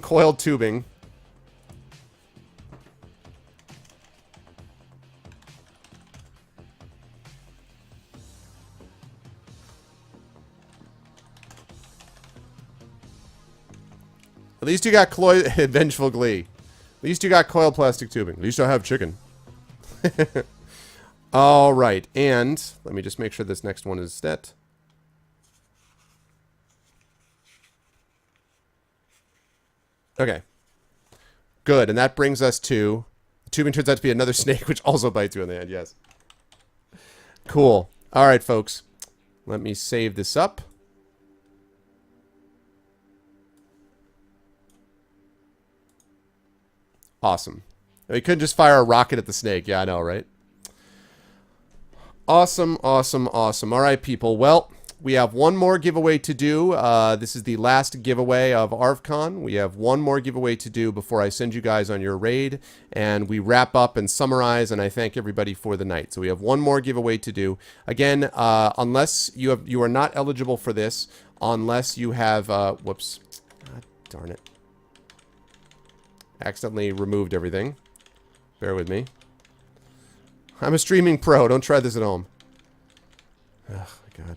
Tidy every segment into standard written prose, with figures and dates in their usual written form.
coiled tubing. At least you got vengeful glee. At least you got coiled plastic tubing. At least I have chicken. All right, and let me just make sure this next one is set. Okay. Good, and that brings us to... The tubing turns out to be another snake, which also bites you in the head, yes. Cool. All right, folks. Let me save this up. Awesome. We couldn't just fire a rocket at the snake. Yeah, I know, right? Awesome, awesome, awesome. All right, people. Well, we have one more giveaway to do. This is the last giveaway of ArvCon. We have one more giveaway to do before I send you guys on your raid, and we wrap up and summarize, and I thank everybody for the night. So we have one more giveaway to do. Again, unless you are not eligible for this, unless you have... whoops. God darn it. Accidentally removed everything. Bear with me. I'm a streaming pro. Don't try this at home. Oh, my God.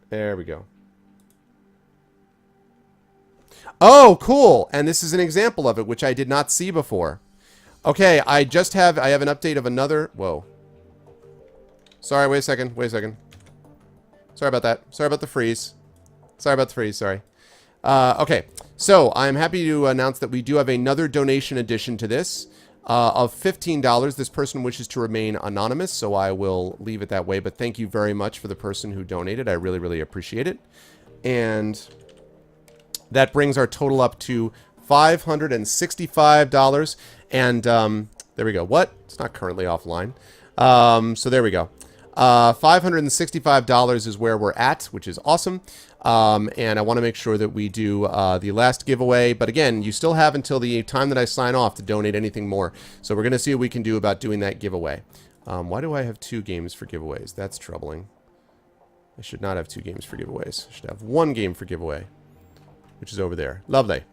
There we go. Oh, cool. And this is an example of it, which I did not see before. Okay, I have an update of another... Whoa. Sorry, wait a second. Wait a second. Sorry about that. Sorry about the freeze. Sorry about the freeze. Sorry. Okay, so I'm happy to announce that we do have another donation addition to this of $15. This person wishes to remain anonymous, so I will leave it that way. But thank you very much for the person who donated. I really, really appreciate it. And that brings our total up to $565. And there we go. What? It's not currently offline. So there we go. $565 is where we're at, which is awesome. And I want to make sure that we do the last giveaway. But again, you still have until the time that I sign off to donate anything more. So we're going to see what we can do about doing that giveaway. Why do I have 2 games for giveaways? That's troubling. I should not have 2 games for giveaways. I should have 1 game for giveaway, which is over there. Lovely.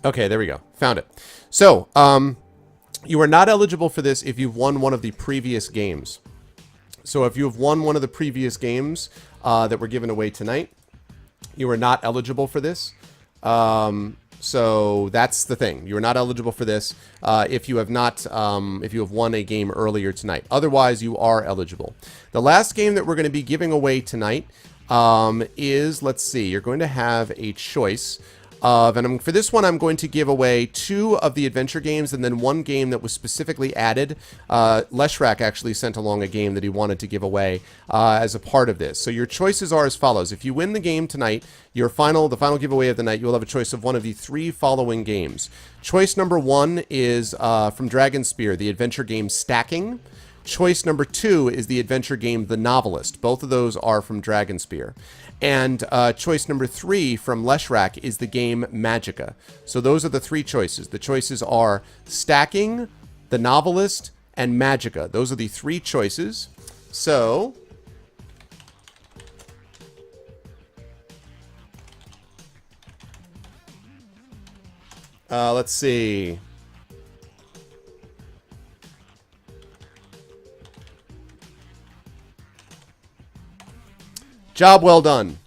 Okay, there we go. Found it. So, you are not eligible for this if you've won one of the previous games. So if you have won one of the previous games that were given away tonight, you are not eligible for this. So that's the thing. You are not eligible for this if you have not, if you have won a game earlier tonight. Otherwise, you are eligible. The last game that we're going to be giving away tonight is, let's see, you're going to have a choice of, and for this one, I'm going to give away 2 of the adventure games and then 1 game that was specifically added. Leshrak actually sent along a game that he wanted to give away as a part of this. So your choices are as follows. If you win the game tonight, the final giveaway of the night, you'll have a choice of one of the 3 following games. Choice number 1 is from Dragon Spear, the adventure game Stacking. Choice number 2 is the adventure game The Novelist. Both of those are from Dragonspear. And choice number 3 from Leshrak is the game Magica. So those are the 3 choices. The choices are Stacking, The Novelist, and Magica. Those are the 3 choices. So... let's see... Job well done.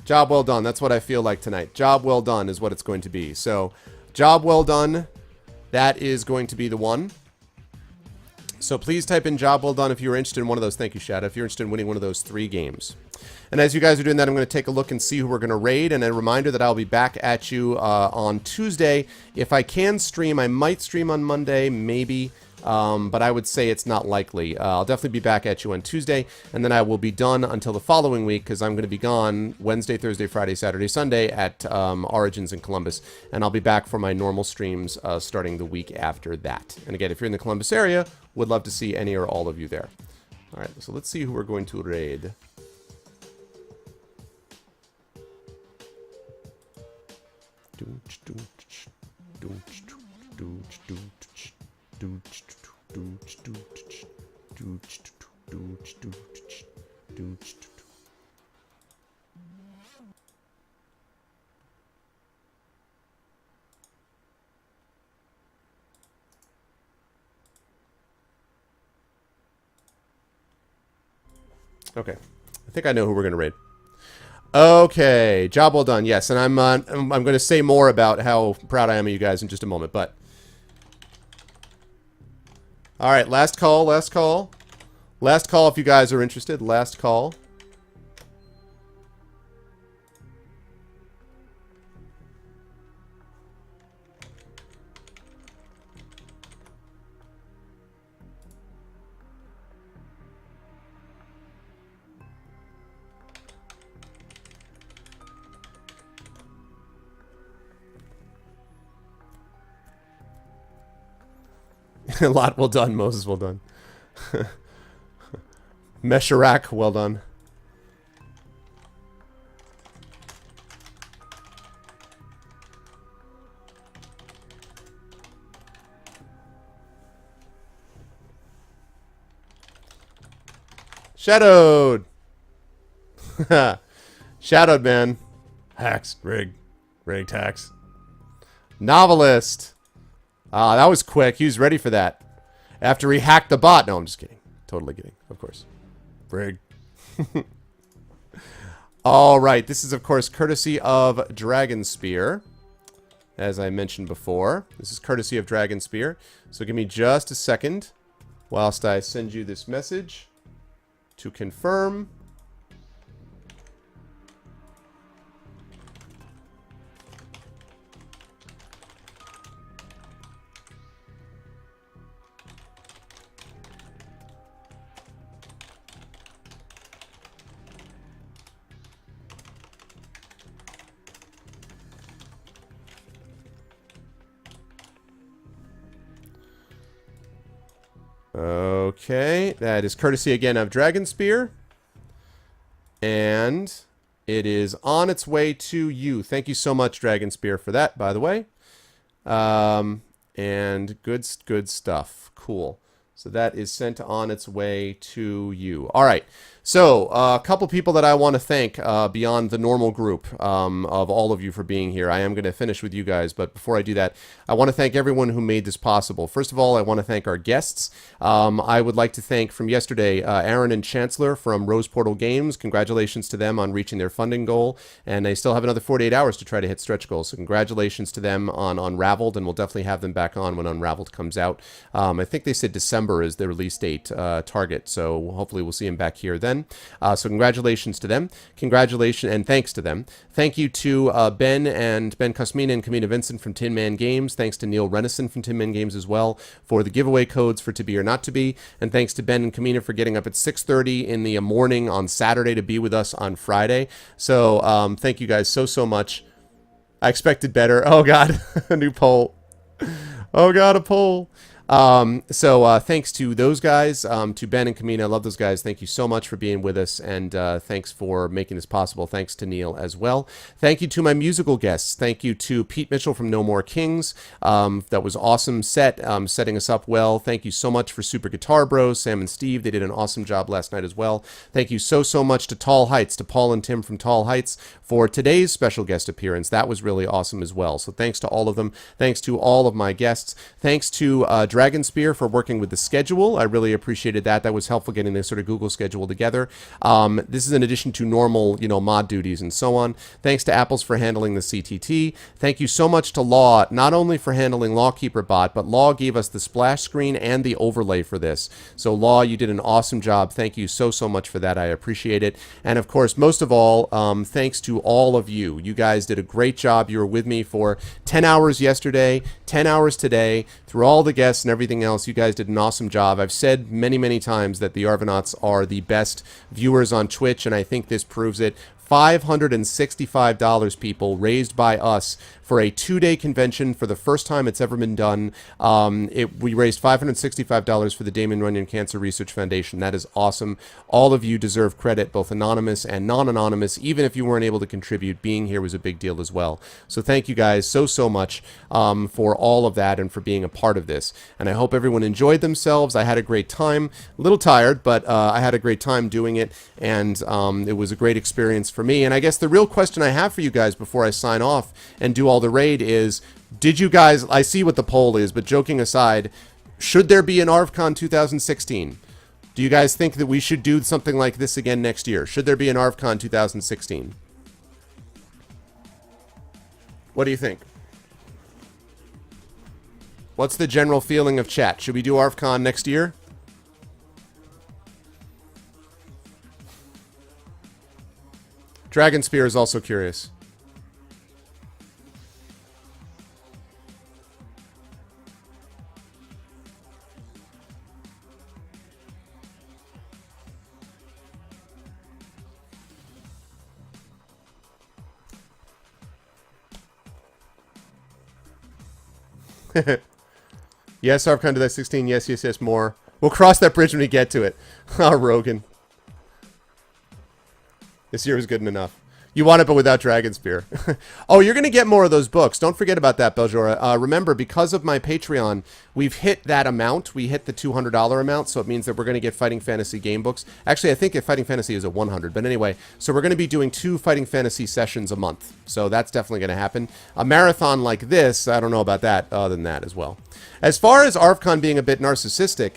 Job well done. That's what I feel like tonight. Job well done is what it's going to be. So, job well done. That is going to be the one. So please type in job well done if you're interested in one of those. Thank you, Shadow. If you're interested in winning one of those 3 games. And as you guys are doing that, I'm going to take a look and see who we're going to raid. And a reminder that I'll be back at you on Tuesday. If I can stream, I might stream on Monday, maybe. But I would say it's not likely. I'll definitely be back at you on Tuesday, and then I will be done until the following week because I'm going to be gone Wednesday, Thursday, Friday, Saturday, Sunday at Origins in Columbus, and I'll be back for my normal streams starting the week after that. And again, if you're in the Columbus area, would love to see any or all of you there. All right, so let's see who we're going to raid. Okay. I think I know who we're going to raid. Okay. Job well done. Yes, and I'm going to say more about how proud I am of you guys in just a moment, but... All right, last call, last call. Last call if you guys are interested. Last call. A lot well done, Moses, well done. Mesharak, well done. Shadowed! Shadowed, man. Hacks, rig tax. Novelist! Ah, that was quick. He was ready for that. After he hacked the bot. No, I'm just kidding. Totally kidding, of course. Brig. All right. This is, of course, courtesy of Dragon Spear. As I mentioned before. This is courtesy of Dragon Spear. So give me just a second whilst I send you this message to confirm. Okay, that is courtesy again of Dragon Spear. And it is on its way to you. Thank you so much, Dragon Spear, for that, by the way. And good stuff. Cool. So that is sent on its way to you. All right. So a couple people that I want to thank beyond the normal group of all of you for being here. I am going to finish with you guys, but before I do that, I want to thank everyone who made this possible. First of all, I want to thank our guests. I would like to thank from yesterday, Aaron and Chancellor from Rose Portal Games. Congratulations to them on reaching their funding goal, and they still have another 48 hours to try to hit stretch goals. So congratulations to them on Unraveled, and we'll definitely have them back on when Unraveled comes out. I think they said December is the release date target, so hopefully we'll see them back here then. So congratulations to them. Congratulations and thanks to them. Thank you to Ben Cosmina and Kamina Vincent from Tin Man Games. Thanks to Neil Renison from Tin Man Games as well for the giveaway codes for To Be or Not To Be. And thanks to Ben and Kamina for getting up at 6:30 in the morning on Saturday to be with us on Friday. So thank you guys so much. I expected better. Oh God, a new poll. Oh God, a poll. So thanks to those guys, to Ben and Kamina. I love those guys. Thank you so much for being with us, and thanks for making this possible. Thanks to Neil as well. Thank you to my musical guests. Thank you to Pete Mitchell from No More Kings. That was awesome set, setting us up well. Thank you so much for Super Guitar Bros, Sam and Steve. They did an awesome job last night as well. Thank you so much to Tall Heights, to Paul and Tim from Tall Heights for today's special guest appearance. That was really awesome as well. So thanks to all of them. Thanks to all of my guests. Thanks to Dragon Spear for working with the schedule. I really appreciated that. That was helpful getting this sort of Google schedule together. This is in addition to normal, mod duties and so on. Thanks to Apples for handling the CTT. Thank you so much to Law, not only for handling Lawkeeper Bot, but Law gave us the splash screen and the overlay for this. So Law, you did an awesome job. Thank you so much for that. I appreciate it. And of course, most of all, thanks to all of you. You guys did a great job. You were with me for 10 hours yesterday, 10 hours today, through all the guests and everything else. You guys did an awesome job. I've said many times that the Arvanauts are the best viewers on Twitch, and I think this proves it. $565, people, raised by us for a 2-day convention for the first time it's ever been done. We raised $565 for the Damon Runyon Cancer Research Foundation. That is awesome. All of you deserve credit, both anonymous and non-anonymous. Even if you weren't able to contribute, being here was a big deal as well. So thank you guys so much for all of that and for being a part of this. And I hope everyone enjoyed themselves. I had a great time. A little tired, but I had a great time doing it, and it was a great experience for me. And I guess the real question I have for you guys before I sign off and do all the raid is, did you guys, I see what the poll is, but joking aside, should there be an ArvCon 2016? Do you guys think that we should do something like this again next year? Should there be an ArvCon 2016? What do you think? What's the general feeling of chat? Should we do ArvCon next year? Dragon Spear is also curious. Yes, ArvCon 2016. Yes, yes, yes, more. We'll cross that bridge when we get to it. Oh, Rogan. This year was good enough. You want it, but without Dragon Spear. Oh, you're going to get more of those books. Don't forget about that, Beljora. Remember, because of my Patreon, we've hit that amount. We hit the $200 amount, so it means that we're going to get Fighting Fantasy game books. Actually, I think if Fighting Fantasy is at 100, but anyway, so we're going to be doing 2 Fighting Fantasy sessions a month. So that's definitely going to happen. A marathon like this, I don't know about that, other than that as well. As far as ArvCon being a bit narcissistic,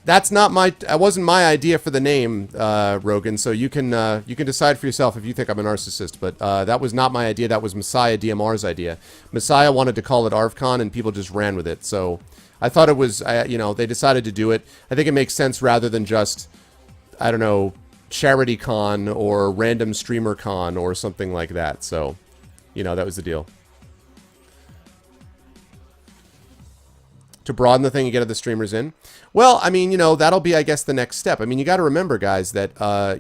that's not my. That wasn't my idea for the name, Rogan. So you can decide for yourself if you think I'm a narcissist. But that was not my idea. That was Messiah DMR's idea. Messiah wanted to call it ArvCon, and people just ran with it. So I thought it was, you know, they decided to do it. I think it makes sense rather than just, I don't know, Charity Con or Random Streamer Con or something like that. So, you know, that was the deal. To broaden the thing and get other streamers in? Well, I mean, you know, that'll be, I guess, the next step. I mean, you got to remember, guys, that,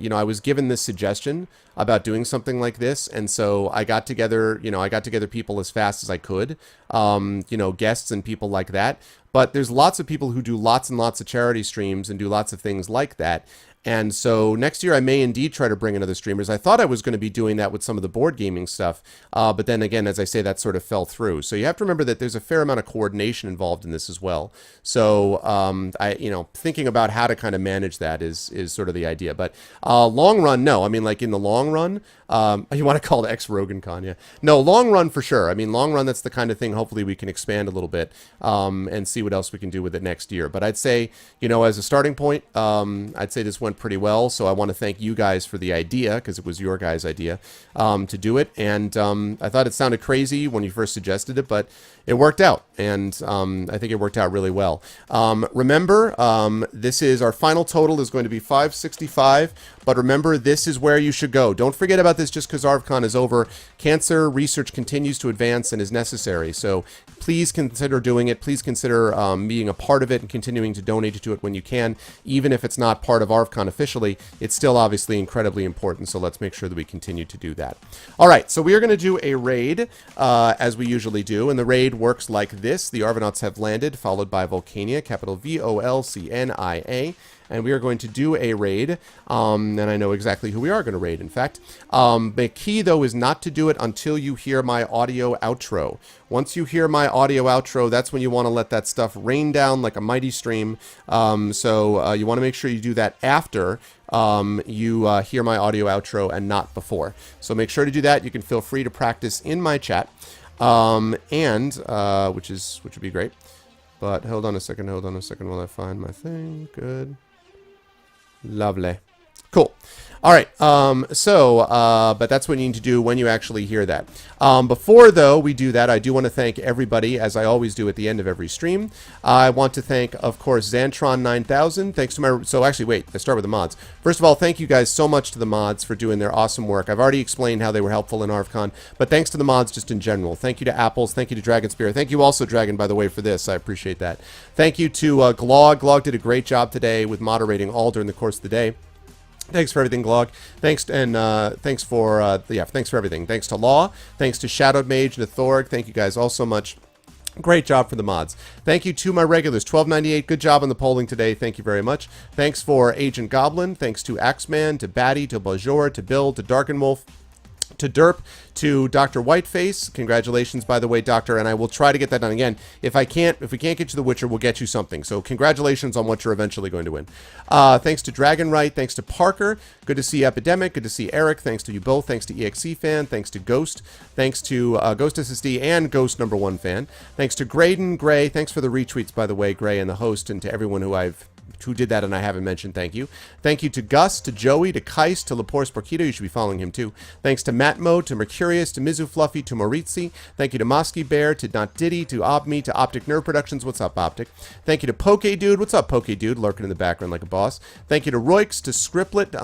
you know, I was given this suggestion about doing something like this, and so I got together, you know, I got together people as fast as I could, you know, guests and people like that. But there's lots of people who do lots and lots of charity streams and do lots of things like that. And so next year I may indeed try to bring in other streamers. I thought I was going to be doing that with some of the board gaming stuff. But then again, as I say, that sort of fell through. So you have to remember that there's a fair amount of coordination involved in this as well. So, you know, thinking about how to kind of manage that is sort of the idea. But long run, no. I mean, like in the long run, you want to call it ex-Rogan Con, yeah. No, long run for sure. I mean, long run, that's the kind of thing hopefully we can expand a little bit and see what else we can do with it next year. But I'd say, you know, as a starting point, I'd say this went pretty well. So I want to thank you guys for the idea, because it was your guys' idea to do it. And I thought it sounded crazy when you first suggested it, but it worked out. And I think it worked out really well. Remember, this is our final total is going to be 565. But remember, this is where you should go. Don't forget about this just because ArvCon is over. Cancer research continues to advance and is necessary. So please consider doing it. Please consider being a part of it and continuing to donate to it when you can. Even if it's not part of ArvCon officially, it's still obviously incredibly important. So let's make sure that we continue to do that. All right, so we are going to do a raid as we usually do. And the raid works like this. The Arvanauts have landed, followed by Volcania, capital Volcnia. And we are going to do a raid, and I know exactly who we are going to raid, in fact. The key, though, is not to do it until you hear my audio outro. Once you hear my audio outro, that's when you want to let that stuff rain down like a mighty stream. So you want to make sure you do that after you hear my audio outro and not before. So make sure to do that. You can feel free to practice in my chat, which would be great. But hold on a second while I find my thing. Good. Lovely. Cool. All right. But that's what you need to do when you actually hear that. Before, though, we do that, I do want to thank everybody, as I always do at the end of every stream. I want to thank, of course, Xantron9000. Thanks to my... So, actually, wait. Let's start with the mods. First of all, thank you guys so much to the mods for doing their awesome work. I've already explained how they were helpful in ArvCon, but thanks to the mods just in general. Thank you to Apples. Thank you to Dragon Spear. Thank you also, Dragon, by the way, for this. I appreciate that. Thank you to Glog. Glog did a great job today with moderating all during the course of the day. Thanks for everything, Glog. Thanks for everything. Thanks to Law. Thanks to Shadowed Mage and to Thorg. Thank you guys all so much. Great job for the mods. Thank you to my regulars. 1298, good job on the polling today. Thank you very much. Thanks for Agent Goblin. Thanks to Axeman, to Batty, to Bajor, to Bill, to Darkenwolf, to Derp, to Dr. Whiteface. Congratulations, by the way, Doctor, and I will try to get that done again. If we can't get you The Witcher, we'll get you something. So congratulations on what you're eventually going to win. Thanks to Dragonwright. Thanks to Parker. Good to see Epidemic. Good to see Eric. Thanks to you both. Thanks to EXE Fan. Thanks to Ghost. Thanks to Ghost SSD and Ghost #1 Fan. Thanks to Graydon, Gray. Thanks for the retweets, by the way, Gray, and the host, and to everyone who I've who did that and I haven't mentioned, thank you. Thank you to Gus, to Joey, to Kais, to Lepore Sporquito. You should be following him too. Thanks to Matmo, to Mercurius, to Mizu Fluffy, to Moritzi. Thank you to Mosky Bear, to Not Diddy, to Obme, to Optic Nerve Productions. What's up, Optic? Thank you to Poke Dude. What's up, Poke Dude? Lurking in the background like a boss. Thank you to Roix, to Scriptlet.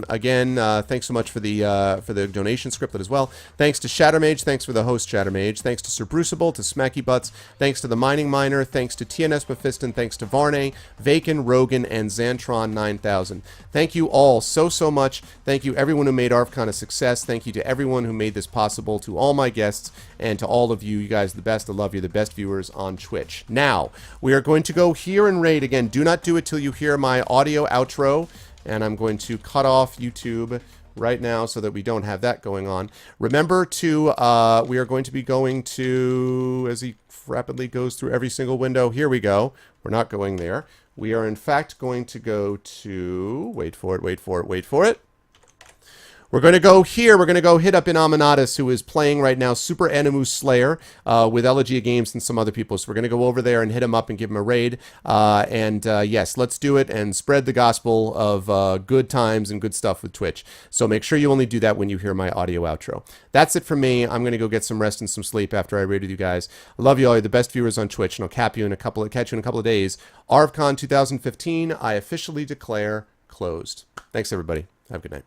Again, thanks so much for the donation, Scriptlet, as well. Thanks to Shattermage. Thanks for the host, Shattermage. Thanks to Sir Bruceable, to Smacky Butts. Thanks to the Mining Miner. Thanks to TNS Mephiston. Thanks to Varney, Vacan, Rogan, and Xantron 9000. Thank you all so much. Thank you everyone who made ArvCon a success. Thank you to everyone who made this possible, to all my guests, and to all of you. You guys are the best. I love you, the best viewers on Twitch. Now, we are going to go here and raid. Again, do not do it till you hear my audio outro, and I'm going to cut off YouTube right now so that we don't have that going on. Remember to, we are going to be going to, as he rapidly goes through every single window, here we go. We're not going there. We are in fact going to go to, wait for it. We're going to go here. We're going to go hit up Inaminatus, who is playing right now Super Animu Slayer with Elegia Games and some other people. So we're going to go over there and hit him up and give him a raid. Yes, let's do it and spread the gospel of good times and good stuff with Twitch. So make sure you only do that when you hear my audio outro. That's it for me. I'm going to go get some rest and some sleep after I raid with you guys. I love you all. You're the best viewers on Twitch, and I'll catch you in a couple of days. ArvCon 2015, I officially declare closed. Thanks, everybody. Have a good night.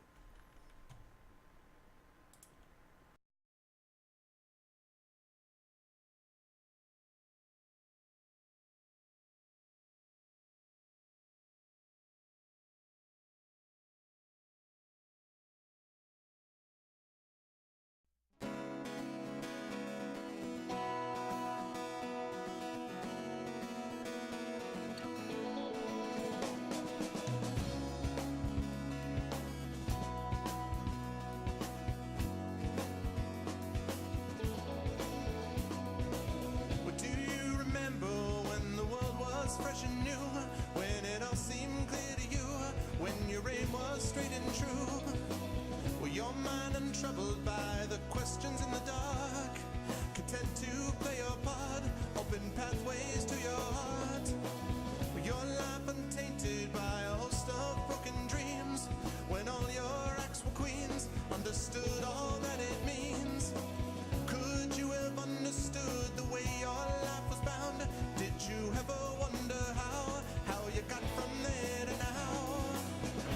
Fresh and new, when it all seemed clear to you, when your aim was straight and true. Were your mind untroubled by the questions in the dark, content to play your part, open pathways to your heart? Were your life untainted by a host of broken dreams, when all your acts were queens, understood all that it means? Could you have understood the way your life was bound? Did you ever wonder how you got from there to now?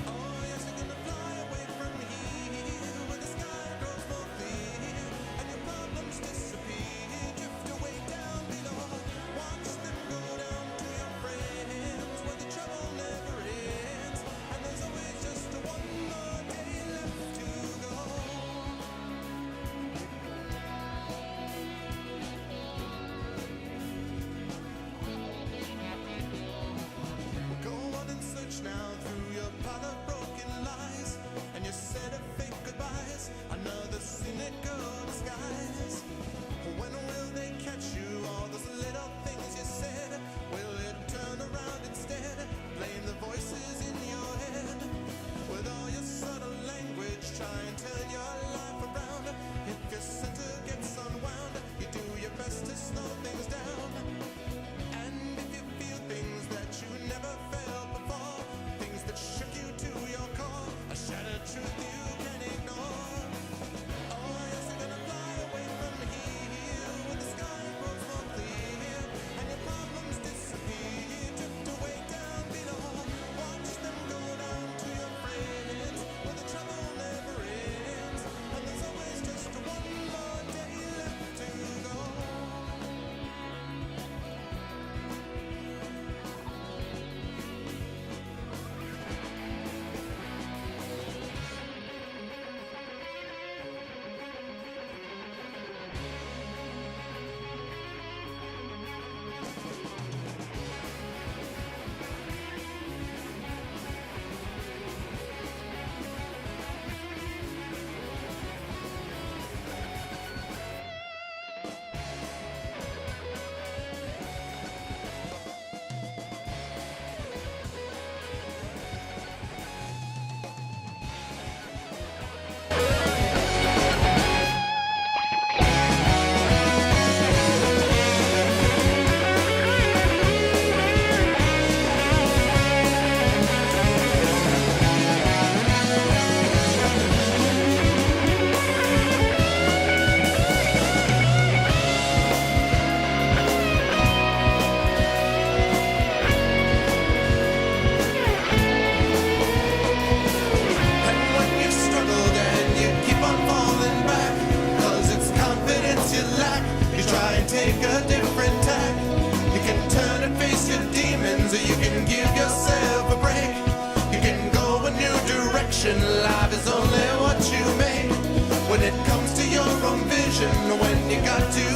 Oh, yes, you're gonna fly away from here, where the sky grows more clear, and your problems disappear, drift away down below. Watch them go down to your friends, where the trouble never ends, and there's always just one more day left to go. you got to